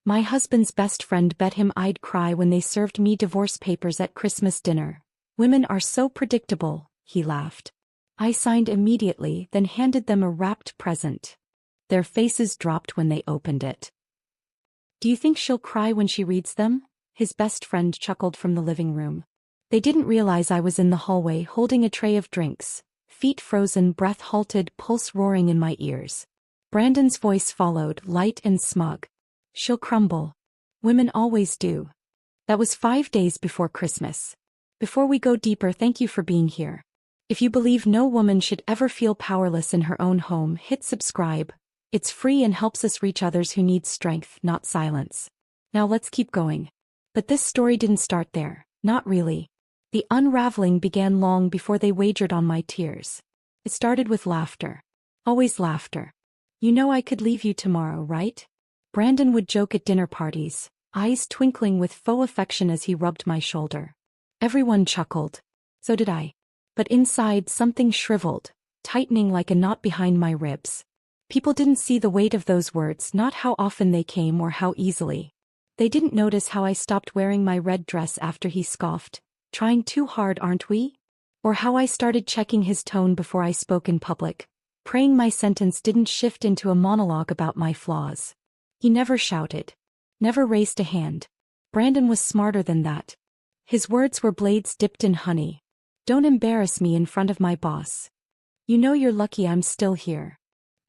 My husband's best friend bet him I'd cry when they served me divorce papers at Christmas dinner. Women are so predictable, he laughed. I signed immediately, then handed them a wrapped present. Their faces dropped when they opened it. Do you think she'll cry when she reads them? His best friend chuckled from the living room. They didn't realize I was in the hallway holding a tray of drinks, feet frozen, breath halted, pulse roaring in my ears. Brandon's voice followed, light and smug. She'll crumble. Women always do. That was 5 days before Christmas. Before we go deeper, thank you for being here. If you believe no woman should ever feel powerless in her own home, hit subscribe. It's free and helps us reach others who need strength, not silence. Now let's keep going. But this story didn't start there, not really. The unraveling began long before they wagered on my tears. It started with laughter. Always laughter. You know I could leave you tomorrow, right? Brandon would joke at dinner parties, eyes twinkling with faux affection as he rubbed my shoulder. Everyone chuckled. So did I. But inside something shriveled, tightening like a knot behind my ribs. People didn't see the weight of those words, not how often they came or how easily. They didn't notice how I stopped wearing my red dress after he scoffed, trying too hard, aren't we? Or how I started checking his tone before I spoke in public, praying my sentence didn't shift into a monologue about my flaws. He never shouted. Never raised a hand. Brandon was smarter than that. His words were blades dipped in honey. Don't embarrass me in front of my boss. You know you're lucky I'm still here.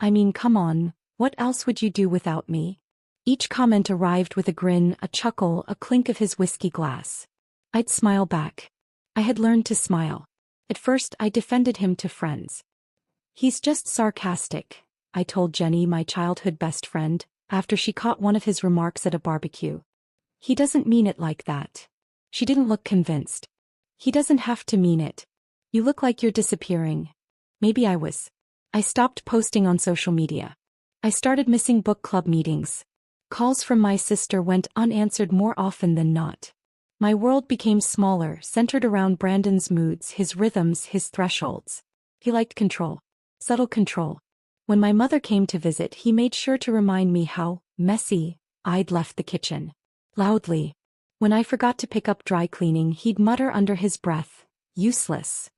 I mean, come on, what else would you do without me? Each comment arrived with a grin, a chuckle, a clink of his whiskey glass. I'd smile back. I had learned to smile. At first I defended him to friends. He's just sarcastic, I told Jenny, my childhood best friend, after she caught one of his remarks at a barbecue. He doesn't mean it like that. She didn't look convinced. He doesn't have to mean it. You look like you're disappearing. Maybe I was. I stopped posting on social media. I started missing book club meetings. Calls from my sister went unanswered more often than not. My world became smaller, centered around Brandon's moods, his rhythms, his thresholds. He liked control. Subtle control. When my mother came to visit, he made sure to remind me how messy I'd left the kitchen. Loudly. When I forgot to pick up dry cleaning, he'd mutter under his breath, useless.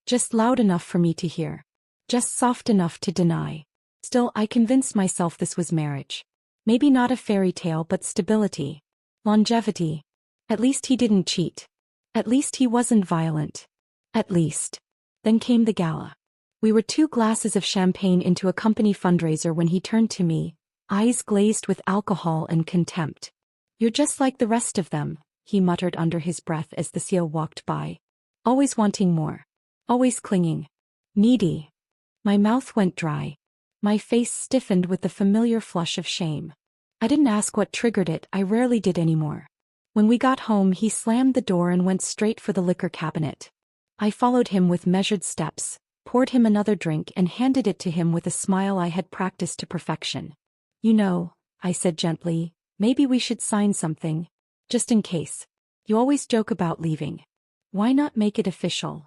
Just loud enough for me to hear. Just soft enough to deny. Still, I convinced myself this was marriage. Maybe not a fairy tale, but stability. Longevity. At least he didn't cheat. At least he wasn't violent. At least. Then came the gala. We were 2 glasses of champagne into a company fundraiser when he turned to me, eyes glazed with alcohol and contempt. You're just like the rest of them, he muttered under his breath as the seal walked by. Always wanting more. Always clinging. Needy. My mouth went dry. My face stiffened with the familiar flush of shame. I didn't ask what triggered it, I rarely did anymore. When we got home, he slammed the door and went straight for the liquor cabinet. I followed him with measured steps, poured him another drink and handed it to him with a smile I had practiced to perfection. You know, I said gently, maybe we should sign something. Just in case. You always joke about leaving. Why not make it official?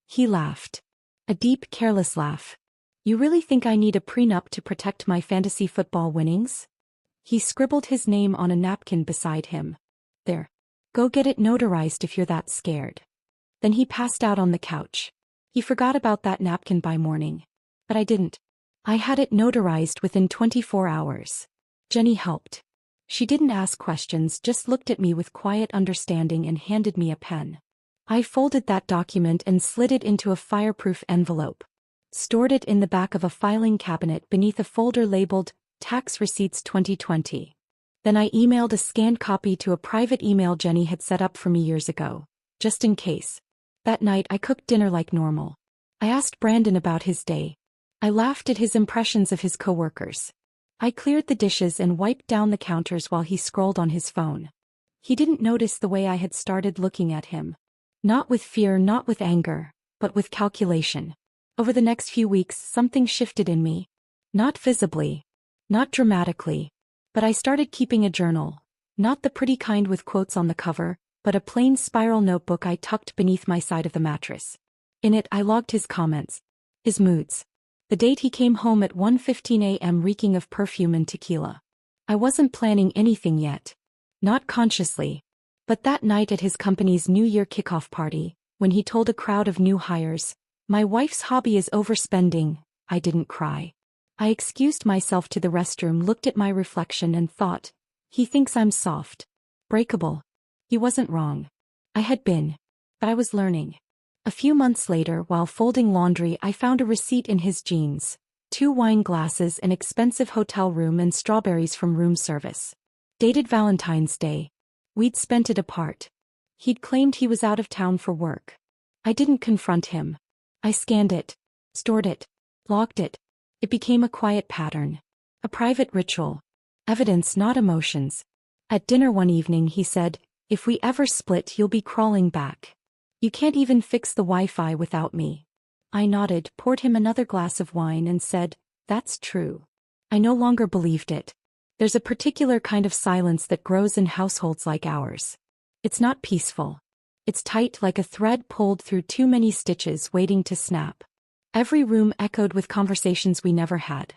He laughed. A deep, careless laugh. You really think I need a prenup to protect my fantasy football winnings? He scribbled his name on a napkin beside him. There. Go get it notarized if you're that scared. Then he passed out on the couch. He forgot about that napkin by morning. But I didn't. I had it notarized within 24 hours. Jenny helped. She didn't ask questions, just looked at me with quiet understanding and handed me a pen. I folded that document and slid it into a fireproof envelope. Stored it in the back of a filing cabinet beneath a folder labeled Tax Receipts 2020. Then I emailed a scanned copy to a private email Jenny had set up for me years ago, just in case. That night I cooked dinner like normal. I asked Brandon about his day. I laughed at his impressions of his coworkers. I cleared the dishes and wiped down the counters while he scrolled on his phone. He didn't notice the way I had started looking at him. Not with fear, not with anger, but with calculation. Over the next few weeks, something shifted in me. Not visibly. Not dramatically. But I started keeping a journal. Not the pretty kind with quotes on the cover, but a plain spiral notebook I tucked beneath my side of the mattress. In it I logged his comments. His moods. The date he came home at 1:15 a.m. reeking of perfume and tequila. I wasn't planning anything yet. Not consciously. But that night at his company's New Year kickoff party, when he told a crowd of new hires, "My wife's hobby is overspending," I didn't cry. I excused myself to the restroom, looked at my reflection and thought, he thinks I'm soft. Breakable. He wasn't wrong. I had been. But I was learning. A few months later, while folding laundry, I found a receipt in his jeans. 2 wine glasses, an expensive hotel room, and strawberries from room service. Dated Valentine's Day. We'd spent it apart. He'd claimed he was out of town for work. I didn't confront him. I scanned it, stored it, locked it. It became a quiet pattern. A private ritual. Evidence, not emotions. At dinner one evening he said, "If we ever split, you'll be crawling back. You can't even fix the Wi-Fi without me." I nodded, poured him another glass of wine and said, "That's true." I no longer believed it. There's a particular kind of silence that grows in households like ours. It's not peaceful. It's tight, like a thread pulled through too many stitches waiting to snap. Every room echoed with conversations we never had.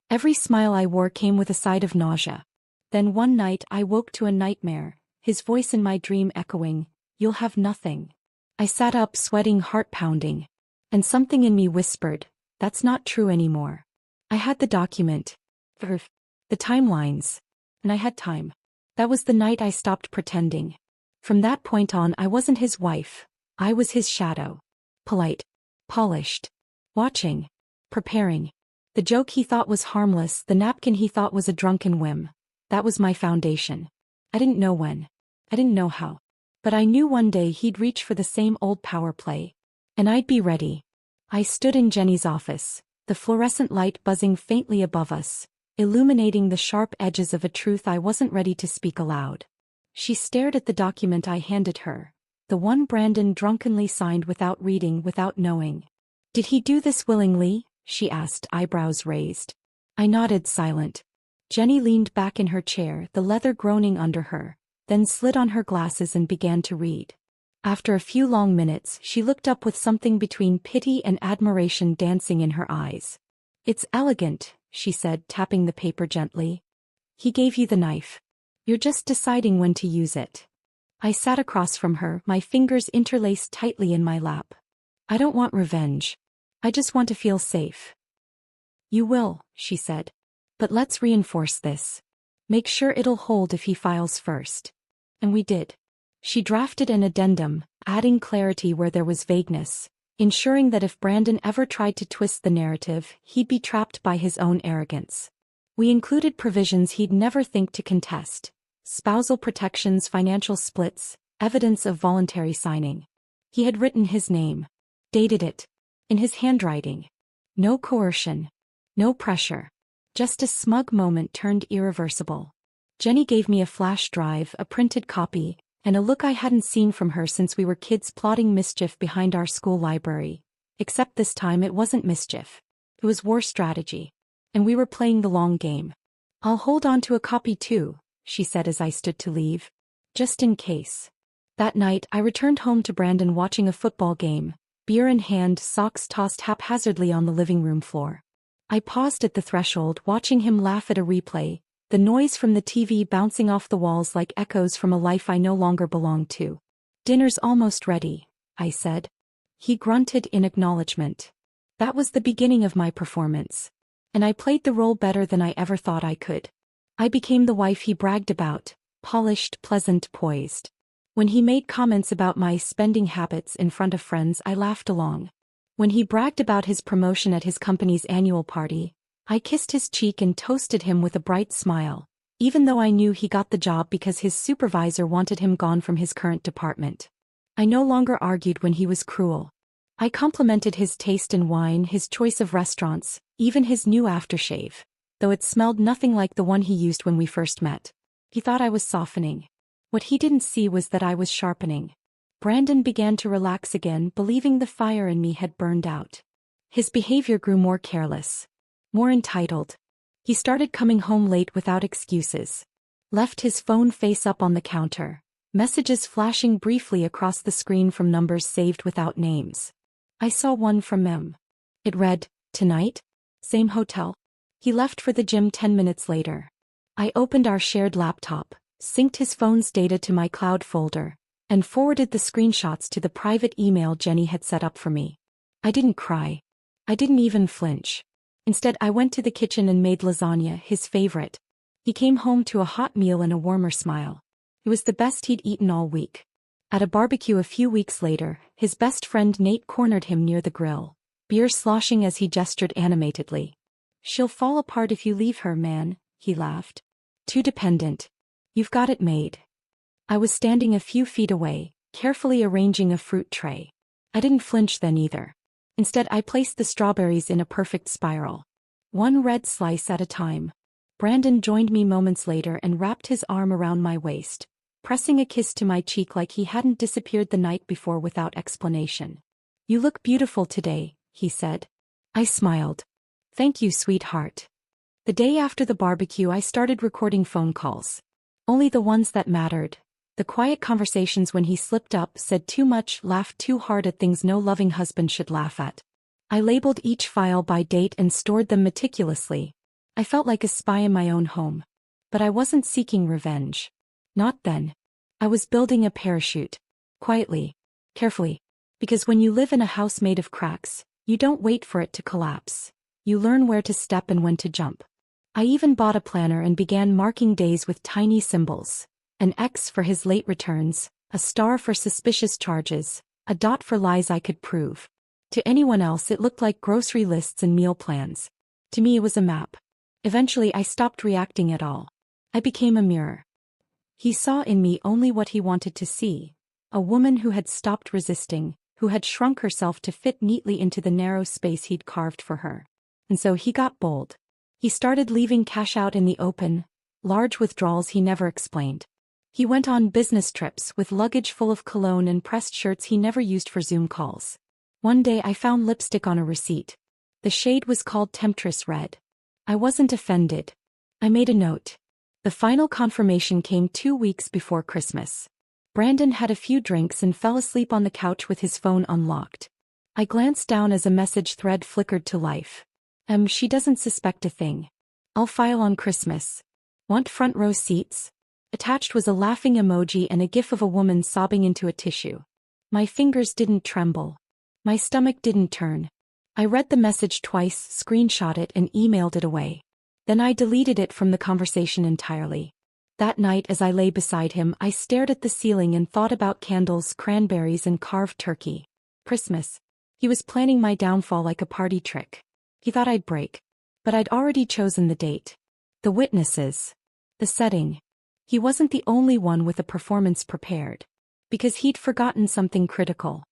Every smile I wore came with a side of nausea. Then one night I woke to a nightmare, his voice in my dream echoing, "You'll have nothing." I sat up, sweating, heart pounding. And something in me whispered, "That's not true anymore." I had the document. The timelines. And I had time. That was the night I stopped pretending. From that point on, I wasn't his wife. I was his shadow. Polite. Polished. Watching. Preparing. The joke he thought was harmless, the napkin he thought was a drunken whim. That was my foundation. I didn't know when. I didn't know how. But I knew one day he'd reach for the same old power play. And I'd be ready. I stood in Jenny's office, the fluorescent light buzzing faintly above us, illuminating the sharp edges of a truth I wasn't ready to speak aloud. She stared at the document I handed her, the one Brandon drunkenly signed without reading, without knowing. "Did he do this willingly?" she asked, eyebrows raised. I nodded, silent. Jenny leaned back in her chair, the leather groaning under her, then slid on her glasses and began to read. After a few long minutes, she looked up with something between pity and admiration dancing in her eyes. "It's elegant," she said, tapping the paper gently. "He gave you the knife. You're just deciding when to use it." I sat across from her, my fingers interlaced tightly in my lap. "I don't want revenge. I just want to feel safe." "You will," she said. "But let's reinforce this. Make sure it'll hold if he files first." And we did. She drafted an addendum, adding clarity where there was vagueness, ensuring that if Brandon ever tried to twist the narrative, he'd be trapped by his own arrogance. We included provisions he'd never think to contest: spousal protections, financial splits, evidence of voluntary signing. He had written his name. Dated it. In his handwriting. No coercion. No pressure. Just a smug moment turned irreversible. Jenny gave me a flash drive, a printed copy, and a look I hadn't seen from her since we were kids plotting mischief behind our school library. Except this time it wasn't mischief. It was war strategy. And we were playing the long game. "I'll hold on to a copy too," she said as I stood to leave. "Just in case." That night I returned home to Brandon watching a football game, beer in hand, socks tossed haphazardly on the living room floor. I paused at the threshold, watching him laugh at a replay, the noise from the TV bouncing off the walls like echoes from a life I no longer belonged to. "Dinner's almost ready," I said. He grunted in acknowledgement. That was the beginning of my performance. And I played the role better than I ever thought I could. I became the wife he bragged about, polished, pleasant, poised. When he made comments about my spending habits in front of friends, I laughed along. When he bragged about his promotion at his company's annual party, I kissed his cheek and toasted him with a bright smile, even though I knew he got the job because his supervisor wanted him gone from his current department. I no longer argued when he was cruel. I complimented his taste in wine, his choice of restaurants, even his new aftershave, though it smelled nothing like the one he used when we first met. He thought I was softening. What he didn't see was that I was sharpening. Brandon began to relax again, believing the fire in me had burned out. His behavior grew more careless. More entitled. He started coming home late without excuses. Left his phone face up on the counter, messages flashing briefly across the screen from numbers saved without names. I saw one from Mem. It read, "Tonight? Same hotel?" He left for the gym 10 minutes later. I opened our shared laptop, synced his phone's data to my cloud folder, and forwarded the screenshots to the private email Jenny had set up for me. I didn't cry. I didn't even flinch. Instead, I went to the kitchen and made lasagna, his favorite. He came home to a hot meal and a warmer smile. It was the best he'd eaten all week. At a barbecue a few weeks later, his best friend Nate cornered him near the grill, beer sloshing as he gestured animatedly. "She'll fall apart if you leave her, man," he laughed. "Too dependent. You've got it made." I was standing a few feet away, carefully arranging a fruit tray. I didn't flinch then either. Instead, I placed the strawberries in a perfect spiral, one red slice at a time. Brandon joined me moments later and wrapped his arm around my waist, pressing a kiss to my cheek like he hadn't disappeared the night before without explanation. "You look beautiful today," he said. I smiled. "Thank you, sweetheart." The day after the barbecue, I started recording phone calls. Only the ones that mattered. The quiet conversations when he slipped up, said too much, laughed too hard at things no loving husband should laugh at. I labeled each file by date and stored them meticulously. I felt like a spy in my own home. But I wasn't seeking revenge. Not then. I was building a parachute. Quietly. Carefully. Because when you live in a house made of cracks, you don't wait for it to collapse. You learn where to step and when to jump. I even bought a planner and began marking days with tiny symbols. An X for his late returns, a star for suspicious charges, a dot for lies I could prove. To anyone else it looked like grocery lists and meal plans. To me it was a map. Eventually I stopped reacting at all. I became a mirror. He saw in me only what he wanted to see. A woman who had stopped resisting, who had shrunk herself to fit neatly into the narrow space he'd carved for her. And so he got bold. He started leaving cash out in the open, large withdrawals he never explained. He went on business trips with luggage full of cologne and pressed shirts he never used for Zoom calls. One day I found lipstick on a receipt. The shade was called Temptress Red. I wasn't offended. I made a note. The final confirmation came 2 weeks before Christmas. Brandon had a few drinks and fell asleep on the couch with his phone unlocked. I glanced down as a message thread flickered to life. She doesn't suspect a thing. I'll file on Christmas. Want front row seats?" Attached was a laughing emoji and a gif of a woman sobbing into a tissue. My fingers didn't tremble. My stomach didn't turn. I read the message twice, screenshot it and emailed it away. Then I deleted it from the conversation entirely. That night as I lay beside him, I stared at the ceiling and thought about candles, cranberries and carved turkey. Christmas. He was planning my downfall like a party trick. He thought I'd break. But I'd already chosen the date. The witnesses. The setting. He wasn't the only one with a performance prepared. Because he'd forgotten something critical.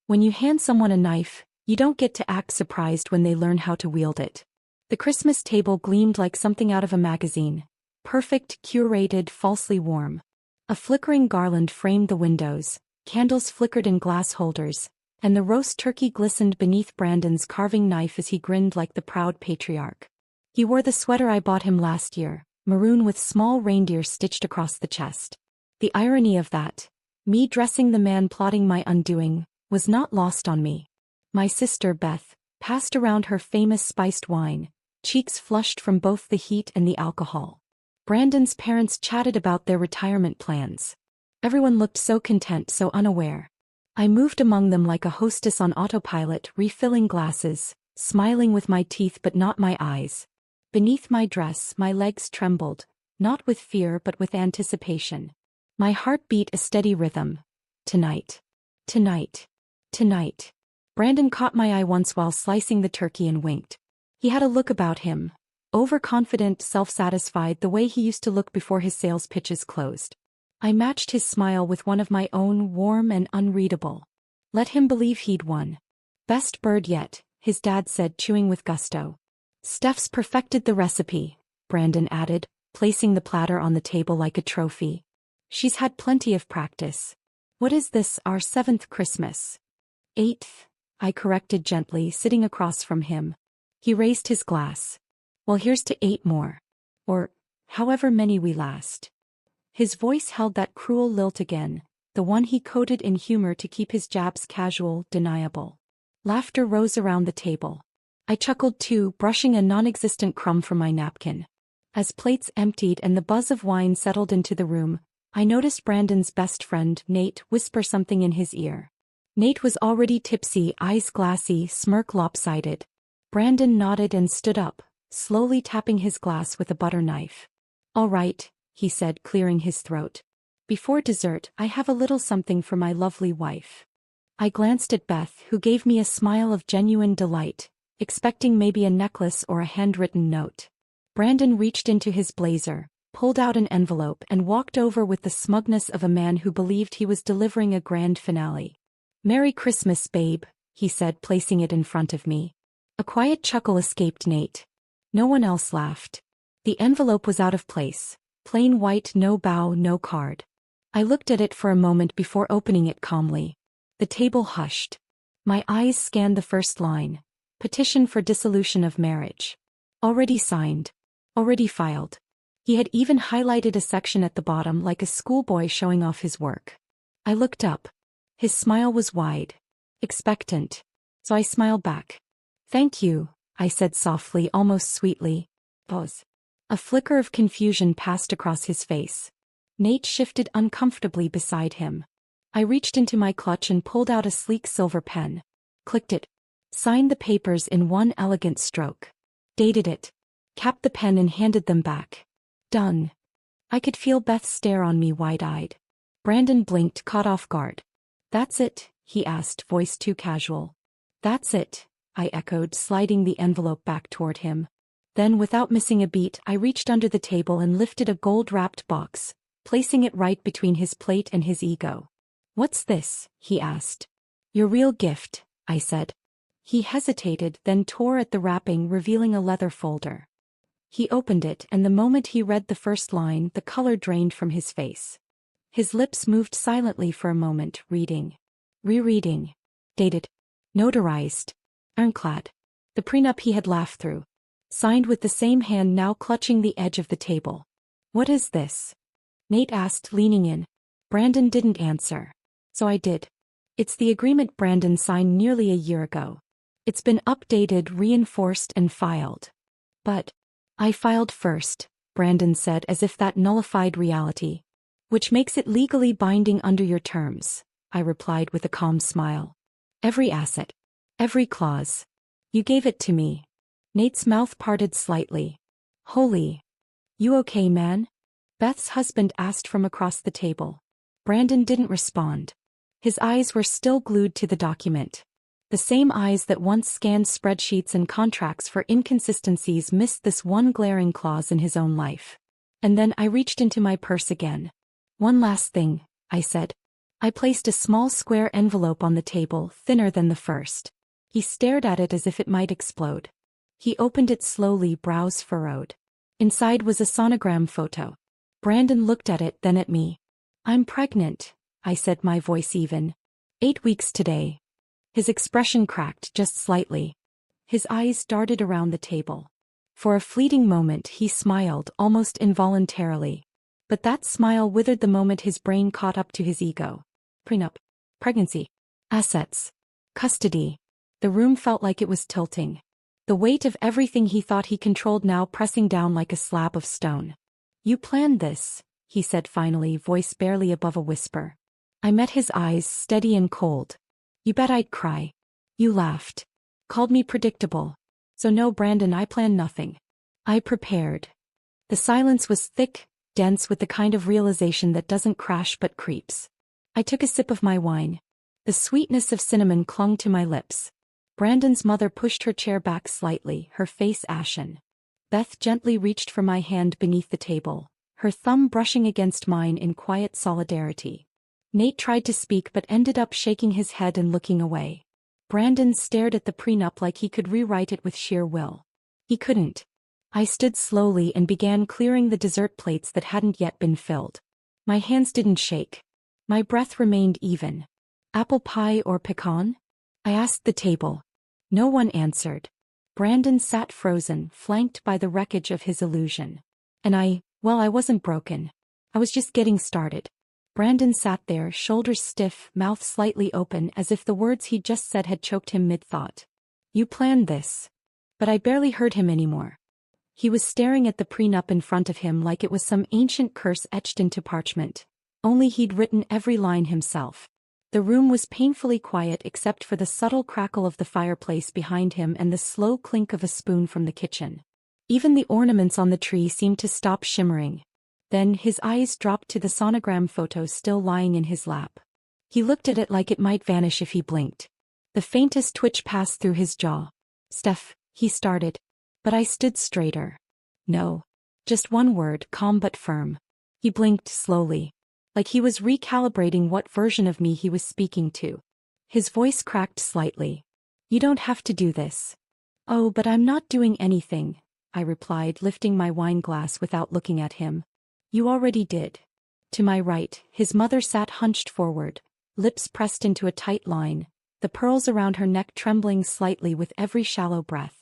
When you hand someone a knife, you don't get to act surprised when they learn how to wield it. The Christmas table gleamed like something out of a magazine. Perfect, curated, falsely warm. A flickering garland framed the windows, candles flickered in glass holders, and the roast turkey glistened beneath Brandon's carving knife as he grinned like the proud patriarch. He wore the sweater I bought him last year, maroon with small reindeer stitched across the chest. The irony of that, me dressing the man plotting my undoing, was not lost on me. My sister Beth passed around her famous spiced wine, cheeks flushed from both the heat and the alcohol. Brandon's parents chatted about their retirement plans. Everyone looked so content, so unaware. I moved among them like a hostess on autopilot, refilling glasses, smiling with my teeth but not my eyes. Beneath my dress, my legs trembled, not with fear but with anticipation. My heart beat a steady rhythm. Tonight. Tonight. Tonight. Brandon caught my eye once while slicing the turkey and winked. He had a look about him. Overconfident, self-satisfied, the way he used to look before his sales pitches closed. I matched his smile with one of my own, warm and unreadable. Let him believe he'd won. Best bird yet, his dad said, chewing with gusto. Steph's perfected the recipe, Brandon added, placing the platter on the table like a trophy. She's had plenty of practice. What is this, our 7th Christmas? 8th, I corrected gently, sitting across from him. He raised his glass. Well, here's to 8 more. Or, however many we last. His voice held that cruel lilt again, the one he coded in humor to keep his jabs casual, deniable. Laughter rose around the table. I chuckled too, brushing a non-existent crumb from my napkin. As plates emptied and the buzz of wine settled into the room, I noticed Brandon's best friend, Nate, whisper something in his ear. Nate was already tipsy, eyes glassy, smirk lopsided. Brandon nodded and stood up, slowly tapping his glass with a butter knife. "All right," he said, clearing his throat. "Before dessert, I have a little something for my lovely wife." I glanced at Beth, who gave me a smile of genuine delight, expecting maybe a necklace or a handwritten note. Brandon reached into his blazer, pulled out an envelope and walked over with the smugness of a man who believed he was delivering a grand finale. "Merry Christmas, babe," he said, placing it in front of me. A quiet chuckle escaped Nate. No one else laughed. The envelope was out of place, plain white, no bow, no card. I looked at it for a moment before opening it calmly. The table hushed. My eyes scanned the first line. Petition for dissolution of marriage. Already signed. Already filed. He had even highlighted a section at the bottom like a schoolboy showing off his work. I looked up. His smile was wide. Expectant. So I smiled back. "Thank you," I said softly, almost sweetly. Pause. A flicker of confusion passed across his face. Nate shifted uncomfortably beside him. I reached into my clutch and pulled out a sleek silver pen. Clicked it. Signed the papers in one elegant stroke. Dated it. Capped the pen and handed them back. Done. I could feel Beth stare on me wide-eyed. Brandon blinked, caught off guard. "That's it?" he asked, voice too casual. "That's it," I echoed, sliding the envelope back toward him. Then, without missing a beat, I reached under the table and lifted a gold-wrapped box, placing it right between his plate and his ego. "What's this?" he asked. "Your real gift," I said. He hesitated, then tore at the wrapping, revealing a leather folder. He opened it, and the moment he read the first line, the color drained from his face. His lips moved silently for a moment, reading. Rereading. Dated. Notarized. Ironclad. The prenup he had laughed through. Signed with the same hand now clutching the edge of the table. "What is this?" Nate asked, leaning in. Brandon didn't answer. So I did. "It's the agreement Brandon signed nearly a year ago. It's been updated, reinforced, and filed." "But I filed first," Brandon said, as if that nullified reality. "Which makes it legally binding under your terms," I replied with a calm smile. "Every asset. Every clause. You gave it to me." Nate's mouth parted slightly. "Holy. You okay, man?" Beth's husband asked from across the table. Brandon didn't respond. His eyes were still glued to the document. The same eyes that once scanned spreadsheets and contracts for inconsistencies missed this one glaring clause in his own life. And then I reached into my purse again. "One last thing," I said. I placed a small square envelope on the table, thinner than the first. He stared at it as if it might explode. He opened it slowly, brows furrowed. Inside was a sonogram photo. Brandon looked at it, then at me. "I'm pregnant," I said, my voice even. 8 weeks today." His expression cracked just slightly. His eyes darted around the table. For a fleeting moment he smiled, almost involuntarily. But that smile withered the moment his brain caught up to his ego. Prenup. Pregnancy. Assets. Custody. The room felt like it was tilting. The weight of everything he thought he controlled now pressing down like a slab of stone. "You planned this," he said finally, voice barely above a whisper. I met his eyes, steady and cold. "You bet I'd cry." "You laughed. Called me predictable." "So no, Brandon, I planned nothing. I prepared." The silence was thick, dense with the kind of realization that doesn't crash but creeps. I took a sip of my wine. The sweetness of cinnamon clung to my lips. Brandon's mother pushed her chair back slightly, her face ashen. Beth gently reached for my hand beneath the table, her thumb brushing against mine in quiet solidarity. Nate tried to speak but ended up shaking his head and looking away. Brandon stared at the prenup like he could rewrite it with sheer will. He couldn't. I stood slowly and began clearing the dessert plates that hadn't yet been filled. My hands didn't shake. My breath remained even. "Apple pie or pecan?" I asked the table. No one answered. Brandon sat frozen, flanked by the wreckage of his illusion. And I wasn't broken. I was just getting started. Brandon sat there, shoulders stiff, mouth slightly open, as if the words he'd just said had choked him mid-thought. "You planned this." But I barely heard him anymore. He was staring at the prenup in front of him like it was some ancient curse etched into parchment. Only he'd written every line himself. The room was painfully quiet except for the subtle crackle of the fireplace behind him and the slow clink of a spoon from the kitchen. Even the ornaments on the tree seemed to stop shimmering. Then his eyes dropped to the sonogram photo still lying in his lap. He looked at it like it might vanish if he blinked. The faintest twitch passed through his jaw. "Steph," he started. But I stood straighter. "No." Just one word, calm but firm. He blinked slowly, like he was recalibrating what version of me he was speaking to. His voice cracked slightly. "You don't have to do this." "Oh, but I'm not doing anything," I replied, lifting my wine glass without looking at him. "You already did." To my right, his mother sat hunched forward, lips pressed into a tight line, the pearls around her neck trembling slightly with every shallow breath.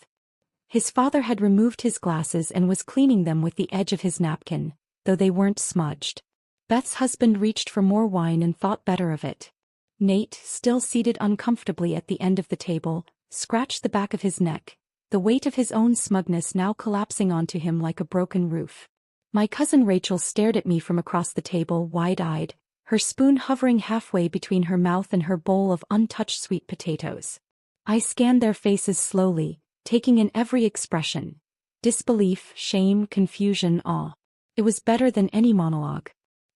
His father had removed his glasses and was cleaning them with the edge of his napkin, though they weren't smudged. Beth's husband reached for more wine and thought better of it. Nate, still seated uncomfortably at the end of the table, scratched the back of his neck, the weight of his own smugness now collapsing onto him like a broken roof. My cousin Rachel stared at me from across the table, wide-eyed, her spoon hovering halfway between her mouth and her bowl of untouched sweet potatoes. I scanned their faces slowly, taking in every expression. Disbelief, shame, confusion, awe. It was better than any monologue.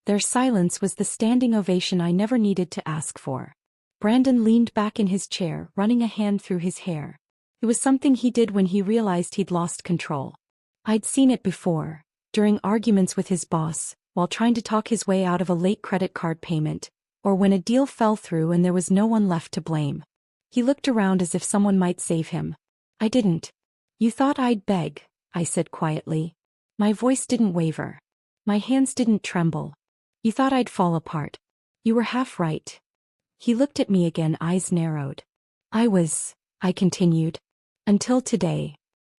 Their silence was the standing ovation I never needed to ask for. Brandon leaned back in his chair, running a hand through his hair. It was something he did when he realized he'd lost control. I'd seen it before, during arguments with his boss, while trying to talk his way out of a late credit card payment, or when a deal fell through and there was no one left to blame. He looked around as if someone might save him. "I didn't." "You thought I'd beg," I said quietly. My voice didn't waver. My hands didn't tremble. "You thought I'd fall apart. You were half right." He looked at me again, eyes narrowed. I continued. "Until today."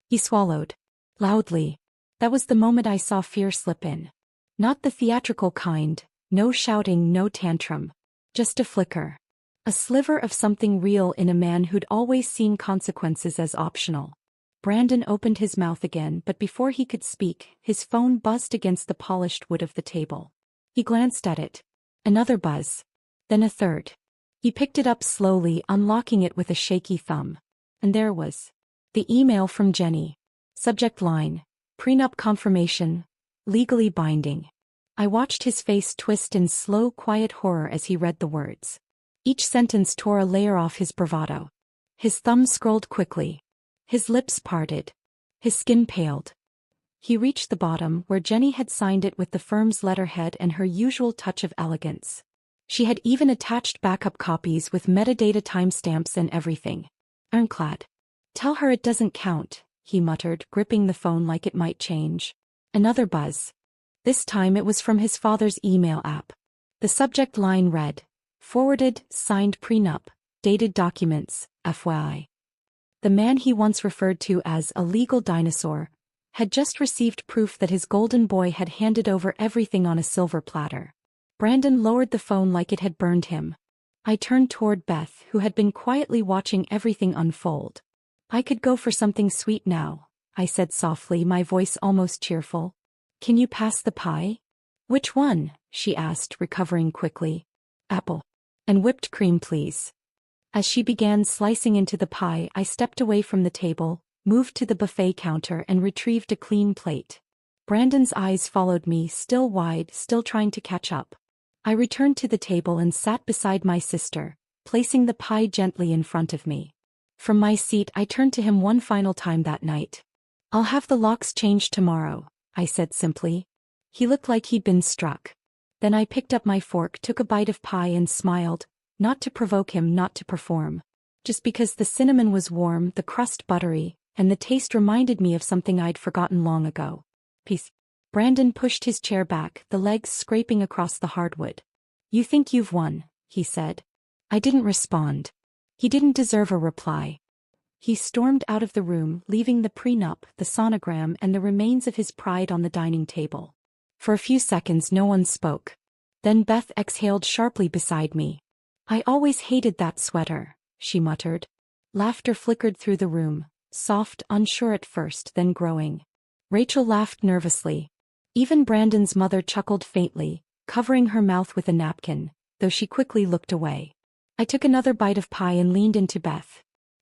He swallowed. Loudly. That was the moment I saw fear slip in. Not the theatrical kind, no shouting, no tantrum. Just a flicker. A sliver of something real in a man who'd always seen consequences as optional. Brandon opened his mouth again, but before he could speak, his phone buzzed against the polished wood of the table. He glanced at it. Another buzz. Then a third. He picked it up slowly, unlocking it with a shaky thumb. And there was the email from Jenny. Subject line: prenup confirmation, legally binding. I watched his face twist in slow, quiet horror as he read the words. Each sentence tore a layer off his bravado. His thumb scrolled quickly. His lips parted. His skin paled. He reached the bottom, where Jenny had signed it with the firm's letterhead and her usual touch of elegance. She had even attached backup copies with metadata timestamps and everything. Ironclad. "Tell her it doesn't count," he muttered, gripping the phone like it might change. Another buzz. This time it was from his father's email app. The subject line read, "Forwarded, signed prenup, dated documents, FYI." The man he once referred to as a legal dinosaur had just received proof that his golden boy had handed over everything on a silver platter. Brandon lowered the phone like it had burned him. I turned toward Beth, who had been quietly watching everything unfold. "I could go for something sweet now," I said softly, my voice almost cheerful. "Can you pass the pie?" "Which one?" she asked, recovering quickly. "Apple. And whipped cream, please." As she began slicing into the pie, I stepped away from the table, moved to the buffet counter and retrieved a clean plate. Brandon's eyes followed me, still wide, still trying to catch up. I returned to the table and sat beside my sister, placing the pie gently in front of me. From my seat I turned to him one final time that night. "I'll have the locks changed tomorrow," I said simply. He looked like he'd been struck. Then I picked up my fork, took a bite of pie and smiled, not to provoke him, not to perform. Just because the cinnamon was warm, the crust buttery, and the taste reminded me of something I'd forgotten long ago. "Peace." Brandon pushed his chair back, the legs scraping across the hardwood. "You think you've won," he said. I didn't respond. He didn't deserve a reply. He stormed out of the room, leaving the prenup, the sonogram, and the remains of his pride on the dining table. For a few seconds no one spoke. Then Beth exhaled sharply beside me. "I always hated that sweater," she muttered. Laughter flickered through the room, soft, unsure at first, then growing. Rachel laughed nervously. Even Brandon's mother chuckled faintly, covering her mouth with a napkin, though she quickly looked away. I took another bite of pie and leaned into Beth.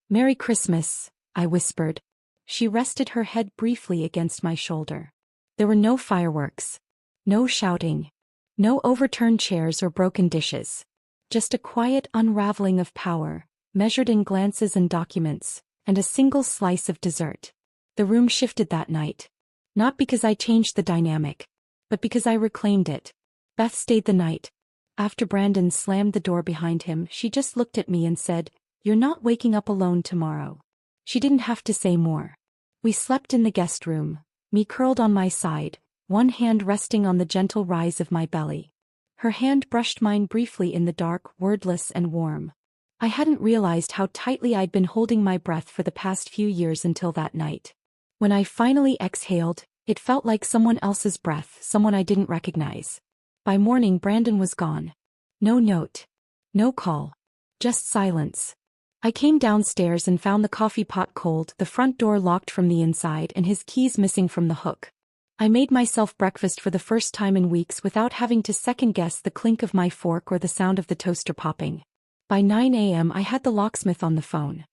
"Merry Christmas," I whispered. She rested her head briefly against my shoulder. There were no fireworks. No shouting. No overturned chairs or broken dishes. Just a quiet unraveling of power, measured in glances and documents, and a single slice of dessert. The room shifted that night. Not because I changed the dynamic, but because I reclaimed it. Beth stayed the night. After Brandon slammed the door behind him, she just looked at me and said, "You're not waking up alone tomorrow." She didn't have to say more. We slept in the guest room, me curled on my side, one hand resting on the gentle rise of my belly. Her hand brushed mine briefly in the dark, wordless and warm. I hadn't realized how tightly I'd been holding my breath for the past few years until that night. When I finally exhaled, it felt like someone else's breath, someone I didn't recognize. By morning, Brandon was gone. No note. No call. Just silence. I came downstairs and found the coffee pot cold, the front door locked from the inside, and his keys missing from the hook. I made myself breakfast for the first time in weeks without having to second-guess the clink of my fork or the sound of the toaster popping. By 9 a.m. I had the locksmith on the phone.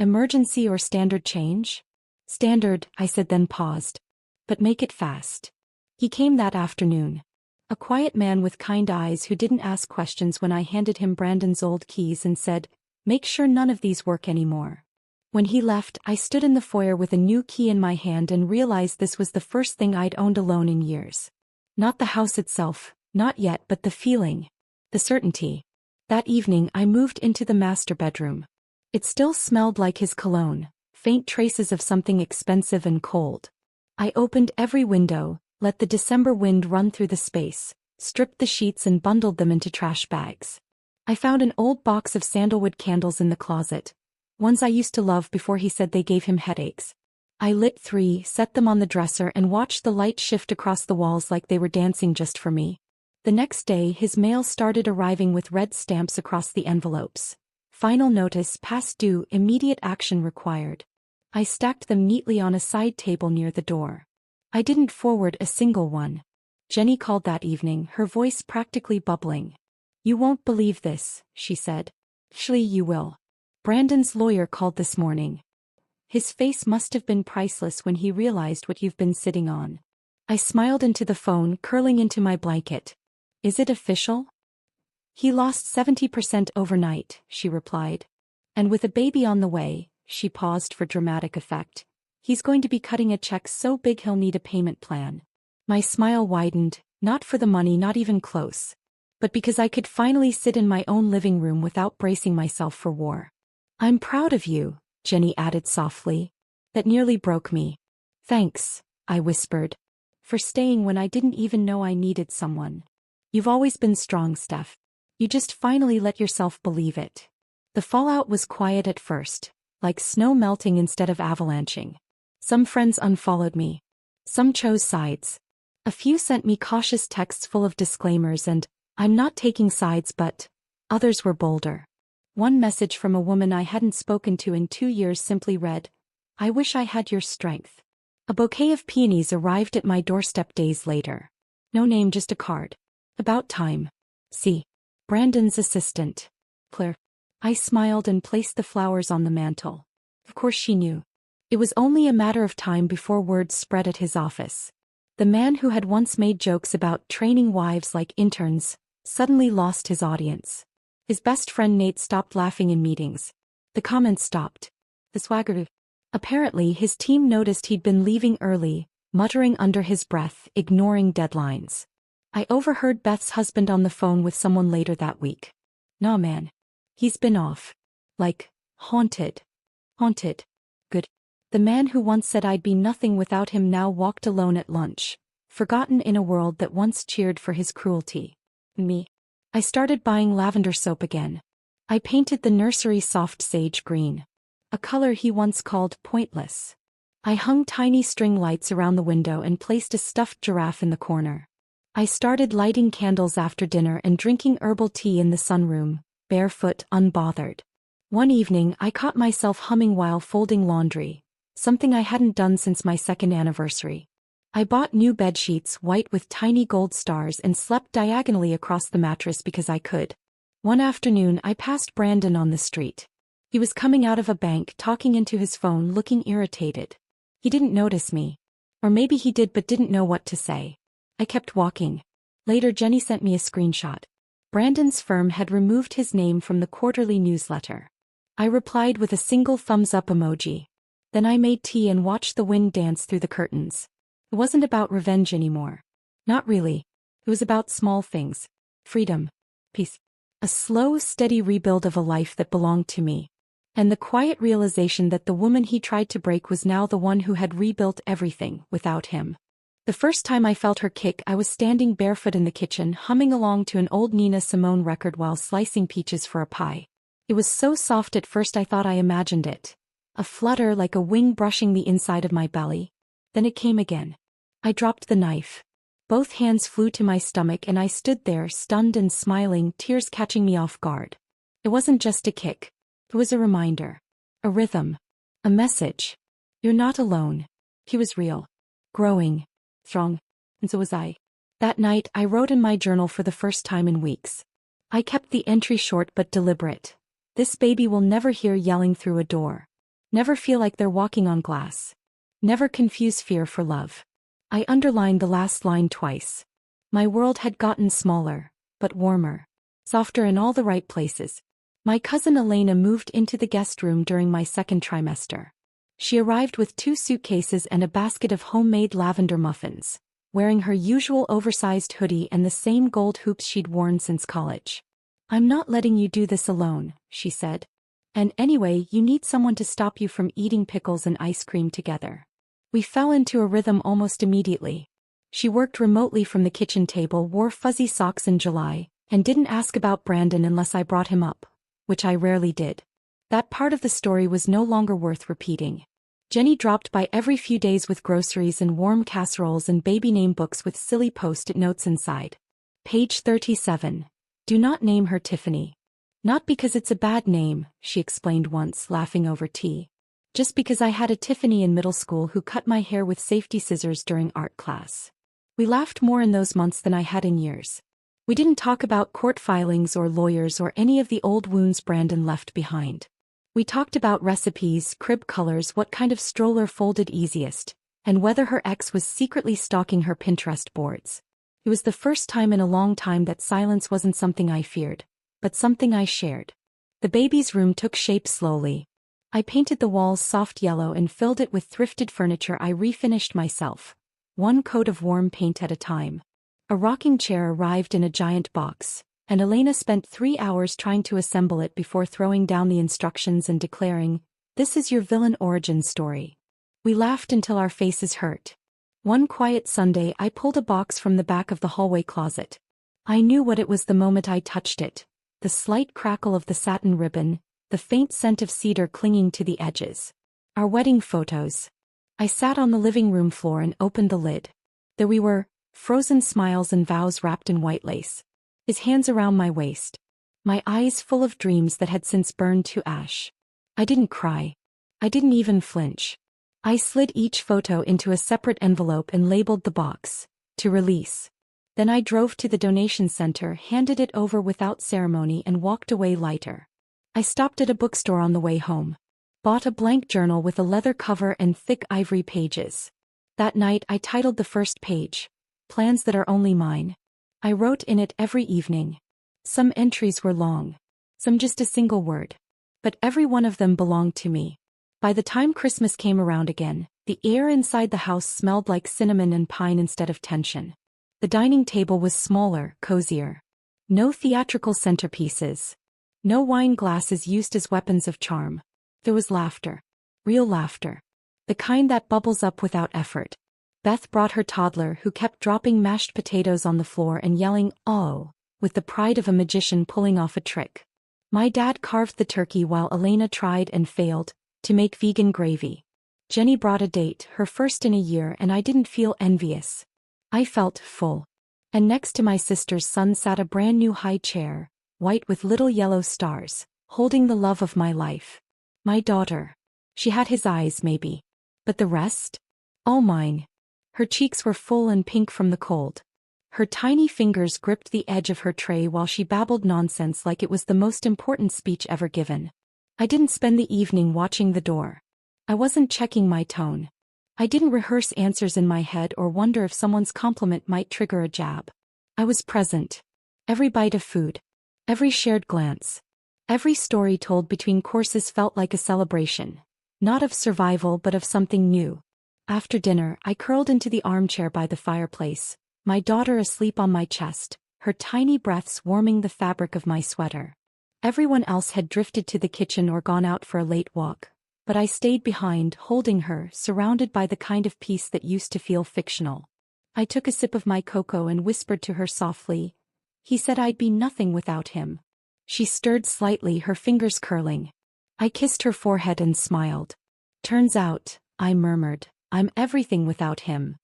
"Emergency or standard change?" "Standard," I said, then paused. "But make it fast." He came that afternoon. A quiet man with kind eyes who didn't ask questions when I handed him Brandon's old keys and said, "Make sure none of these work anymore." When he left, I stood in the foyer with a new key in my hand and realized this was the first thing I'd owned alone in years. Not the house itself, not yet, but the feeling. The certainty. That evening I moved into the master bedroom. It still smelled like his cologne, faint traces of something expensive and cold. I opened every window, let the December wind run through the space, stripped the sheets and bundled them into trash bags. I found an old box of sandalwood candles in the closet, ones I used to love before he said they gave him headaches. I lit 3, set them on the dresser and watched the light shift across the walls like they were dancing just for me. The next day his mail started arriving with red stamps across the envelopes. Final notice, past due, immediate action required. I stacked them neatly on a side table near the door. I didn't forward a single one. Jenny called that evening, her voice practically bubbling. "You won't believe this," she said. "Actually, you will. Brandon's lawyer called this morning. His face must have been priceless when he realized what you've been sitting on." I smiled into the phone, curling into my blanket. "Is it official?" "He lost 70% overnight," she replied. "And with a baby on the way," she paused for dramatic effect, "he's going to be cutting a check so big he'll need a payment plan." My smile widened, not for the money, not even close, but because I could finally sit in my own living room without bracing myself for war. "I'm proud of you," Jenny added softly. That nearly broke me. "Thanks," I whispered, "for staying when I didn't even know I needed someone. You've always been strong, Steph. You just finally let yourself believe it." The fallout was quiet at first, like snow melting instead of avalanching. Some friends unfollowed me. Some chose sides. A few sent me cautious texts full of disclaimers and, "I'm not taking sides," but others were bolder. One message from a woman I hadn't spoken to in 2 years simply read, "I wish I had your strength." A bouquet of peonies arrived at my doorstep days later. No name, just a card. "About time. C. Brandon's assistant. Claire." I smiled and placed the flowers on the mantel. Of course she knew. It was only a matter of time before word spread at his office. The man who had once made jokes about training wives like interns suddenly lost his audience. His best friend Nate stopped laughing in meetings. The comments stopped. The swagger. Apparently his team noticed he'd been leaving early, muttering under his breath, ignoring deadlines. I overheard Beth's husband on the phone with someone later that week. "Nah man. He's been off. Like, haunted. Haunted. Good." The man who once said I'd be nothing without him now walked alone at lunch, forgotten in a world that once cheered for his cruelty. Me. I started buying lavender soap again. I painted the nursery soft sage green, a color he once called pointless. I hung tiny string lights around the window and placed a stuffed giraffe in the corner. I started lighting candles after dinner and drinking herbal tea in the sunroom, barefoot, unbothered. One evening I caught myself humming while folding laundry, something I hadn't done since my second anniversary. I bought new bedsheets, white with tiny gold stars, and slept diagonally across the mattress because I could. One afternoon I passed Brandon on the street. He was coming out of a bank, talking into his phone, looking irritated. He didn't notice me. Or maybe he did but didn't know what to say. I kept walking. Later Jenny sent me a screenshot. Brandon's firm had removed his name from the quarterly newsletter. I replied with a single thumbs up emoji. Then I made tea and watched the wind dance through the curtains. It wasn't about revenge anymore. Not really. It was about small things. Freedom. Peace. A slow, steady rebuild of a life that belonged to me. And the quiet realization that the woman he tried to break was now the one who had rebuilt everything without him. The first time I felt her kick, I was standing barefoot in the kitchen, humming along to an old Nina Simone record while slicing peaches for a pie. It was so soft at first I thought I imagined it. A flutter like a wing brushing the inside of my belly. Then it came again. I dropped the knife. Both hands flew to my stomach and I stood there, stunned and smiling, tears catching me off guard. It wasn't just a kick. It was a reminder. A rhythm. A message. You're not alone. He was real. Growing. Strong. And so was I. That night, I wrote in my journal for the first time in weeks. I kept the entry short but deliberate. This baby will never hear yelling through a door. Never feel like they're walking on glass. Never confuse fear for love. I underlined the last line twice. My world had gotten smaller, but warmer. Softer in all the right places. My cousin Elena moved into the guest room during my second trimester. She arrived with 2 suitcases and a basket of homemade lavender muffins, wearing her usual oversized hoodie and the same gold hoops she'd worn since college. "I'm not letting you do this alone," she said. "And anyway, you need someone to stop you from eating pickles and ice cream together." We fell into a rhythm almost immediately. She worked remotely from the kitchen table, wore fuzzy socks in July, and didn't ask about Brandon unless I brought him up, which I rarely did. That part of the story was no longer worth repeating. Jenny dropped by every few days with groceries and warm casseroles and baby name books with silly post-it notes inside. Page 37. Do not name her Tiffany. Not because it's a bad name, she explained once, laughing over tea. Just because I had a Tiffany in middle school who cut my hair with safety scissors during art class. We laughed more in those months than I had in years. We didn't talk about court filings or lawyers or any of the old wounds Brandon left behind. We talked about recipes, crib colors, what kind of stroller folded easiest, and whether her ex was secretly stalking her Pinterest boards. It was the first time in a long time that silence wasn't something I feared, but something I shared. The baby's room took shape slowly. I painted the walls soft yellow and filled it with thrifted furniture I refinished myself, one coat of warm paint at a time. A rocking chair arrived in a giant box, and Elena spent 3 hours trying to assemble it before throwing down the instructions and declaring, "This is your villain origin story." We laughed until our faces hurt. One quiet Sunday I pulled a box from the back of the hallway closet. I knew what it was the moment I touched it, the slight crackle of the satin ribbon, the faint scent of cedar clinging to the edges. Our wedding photos. I sat on the living room floor and opened the lid. There we were, frozen smiles and vows wrapped in white lace. His hands around my waist. My eyes full of dreams that had since burned to ash. I didn't cry. I didn't even flinch. I slid each photo into a separate envelope and labeled the box, "To release." Then I drove to the donation center, handed it over without ceremony and walked away lighter. I stopped at a bookstore on the way home. Bought a blank journal with a leather cover and thick ivory pages. That night I titled the first page, "Plans That Are Only Mine." I wrote in it every evening. Some entries were long. Some just a single word. But every one of them belonged to me. By the time Christmas came around again, the air inside the house smelled like cinnamon and pine instead of tension. The dining table was smaller, cozier. No theatrical centerpieces. No wine glasses used as weapons of charm. There was laughter. Real laughter. The kind that bubbles up without effort. Beth brought her toddler who kept dropping mashed potatoes on the floor and yelling, "Oh," with the pride of a magician pulling off a trick. My dad carved the turkey while Elena tried and failed to make vegan gravy. Jenny brought a date, her first in a year, and I didn't feel envious. I felt full. And next to my sister's son sat a brand new high chair, white with little yellow stars, holding the love of my life. My daughter. She had his eyes maybe. But the rest? All mine. Her cheeks were full and pink from the cold. Her tiny fingers gripped the edge of her tray while she babbled nonsense like it was the most important speech ever given. I didn't spend the evening watching the door. I wasn't checking my tone. I didn't rehearse answers in my head or wonder if someone's compliment might trigger a jab. I was present. Every bite of food. Every shared glance. Every story told between courses felt like a celebration. Not of survival but of something new. After dinner, I curled into the armchair by the fireplace, my daughter asleep on my chest, her tiny breaths warming the fabric of my sweater. Everyone else had drifted to the kitchen or gone out for a late walk, but I stayed behind, holding her, surrounded by the kind of peace that used to feel fictional. I took a sip of my cocoa and whispered to her softly, "He said I'd be nothing without him." She stirred slightly, her fingers curling. I kissed her forehead and smiled. "Turns out," I murmured, "I'm everything without him."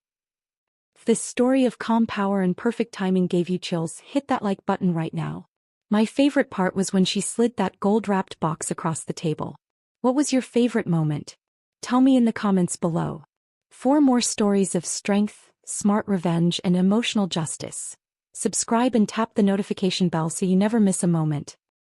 If this story of calm power and perfect timing gave you chills, hit that like button right now. My favorite part was when she slid that gold-wrapped box across the table. What was your favorite moment? Tell me in the comments below. For more stories of strength, smart revenge, and emotional justice, subscribe and tap the notification bell so you never miss a moment.